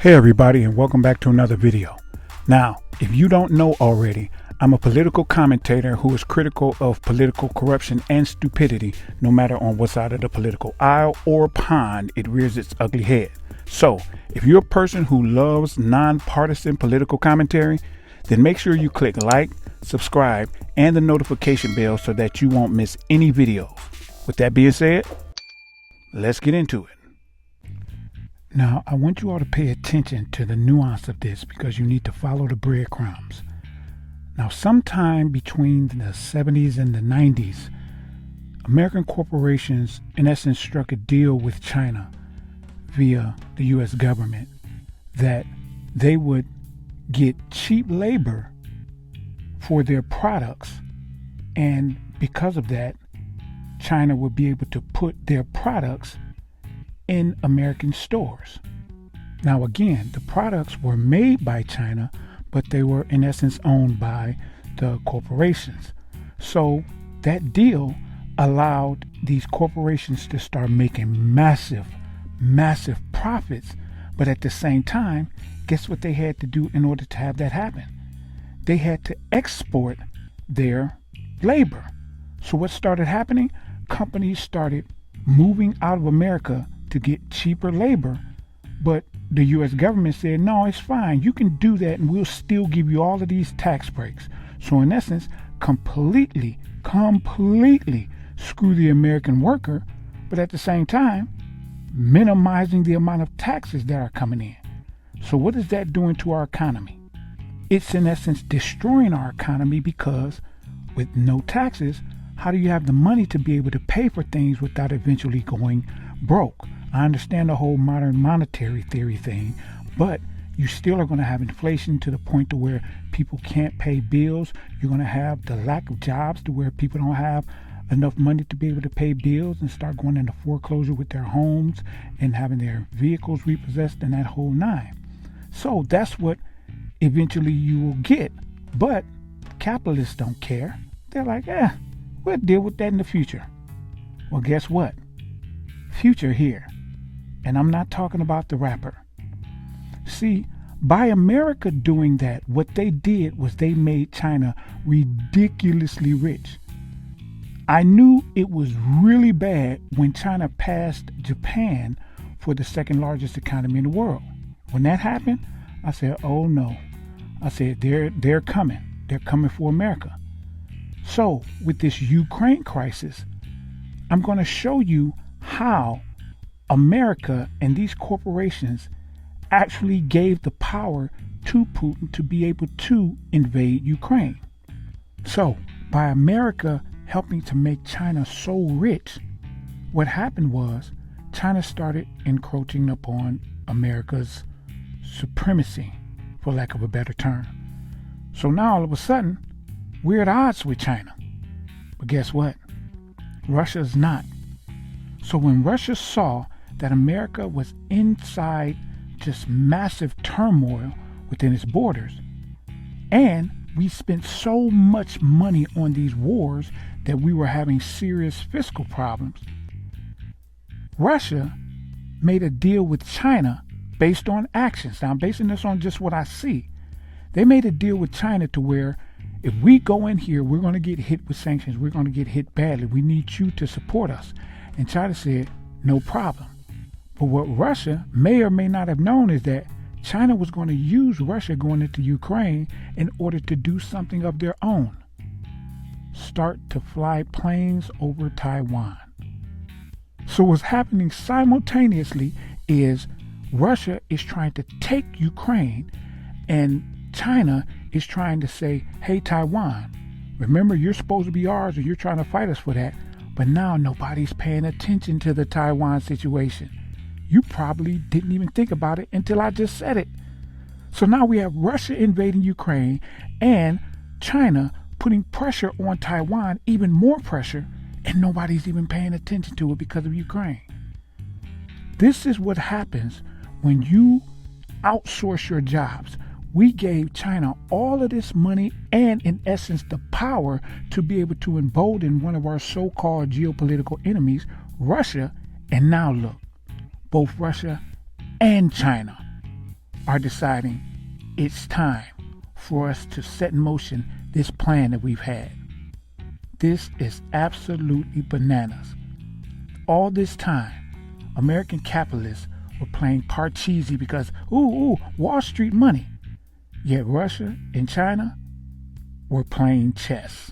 Hey everybody, and welcome back to another video. Now, if you don't know already, I'm a political commentator who is critical of political corruption and stupidity, no matter on what side of the political aisle or pond it rears its ugly head. So, if you're a person who loves nonpartisan political commentary, then make sure you click like, subscribe, and the notification bell so that you won't miss any videos. With that being said, let's get into it. Now, I want you all to pay attention to the nuance of this because you need to follow the breadcrumbs. Now, sometime between the 70s and the 90s, American corporations, in essence, struck a deal with China via the U.S. government that they would get cheap labor for their products, and because of that, China would be able to put their products in American stores. Now again, the products were made by China, but they were in essence owned by the corporations. So that deal allowed these corporations to start making massive profits. But at the same time, guess what they had to do in order to have that happen? They had to export their labor. So what started happening? Companies started moving out of America to get cheaper labor, but the U.S. government said, no, it's fine. You can do that and we'll still give you all of these tax breaks. So in essence, completely screw the American worker, but at the same time, minimizing the amount of taxes that are coming in. So what is that doing to our economy? It's in essence destroying our economy because with no taxes, how do you have the money to be able to pay for things without eventually going broke? I understand the whole modern monetary theory thing, but you still are going to have inflation to the point to where people can't pay bills. You're going to have the lack of jobs to where people don't have enough money to be able to pay bills and start going into foreclosure with their homes and having their vehicles repossessed and that whole nine. So that's what eventually you will get. But capitalists don't care. They're like, we'll deal with that in the future. Well, guess what? Future here. And I'm not talking about the rapper. See, by America doing that, what they did was they made China ridiculously rich. I knew it was really bad when China passed Japan for the second largest economy in the world. When that happened, I said, oh no. I said, they're coming. They're coming for America. So with this Ukraine crisis, I'm going to show you how America and these corporations actually gave the power to Putin to be able to invade Ukraine. So by America helping to make China so rich, what happened was China started encroaching upon America's supremacy, for lack of a better term. So now all of a sudden, we're at odds with China. But guess what? Russia's not. So when Russia saw that America was inside just massive turmoil within its borders, and we spent so much money on these wars that we were having serious fiscal problems, Russia made a deal with China based on actions. Now I'm basing this on just what I see. They made a deal with China to where if we go in here, we're going to get hit with sanctions. We're going to get hit badly. We need you to support us. And China said, no problem. But what Russia may or may not have known is that China was going to use Russia going into Ukraine in order to do something of their own. Start to fly planes over Taiwan. So what's happening simultaneously is Russia is trying to take Ukraine, and China is trying to say, hey, Taiwan, remember you're supposed to be ours, or you're trying to fight us for that. But now nobody's paying attention to the Taiwan situation. You probably didn't even think about it until I just said it. So now we have Russia invading Ukraine and China putting pressure on Taiwan, even more pressure, and nobody's even paying attention to it because of Ukraine. This is what happens when you outsource your jobs. We gave China all of this money and, in essence, the power to be able to embolden one of our so-called geopolitical enemies, Russia. And now look, both Russia and China are deciding it's time for us to set in motion this plan that we've had. This is absolutely bananas. All this time, American capitalists were playing parcheesi because, Wall Street money. Yet Russia and China were playing chess.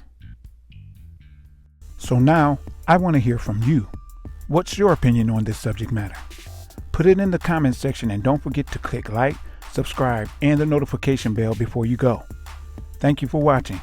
So now, I want to hear from you. What's your opinion on this subject matter? Put it in the comments section and don't forget to click like, subscribe, and the notification bell before you go. Thank you for watching.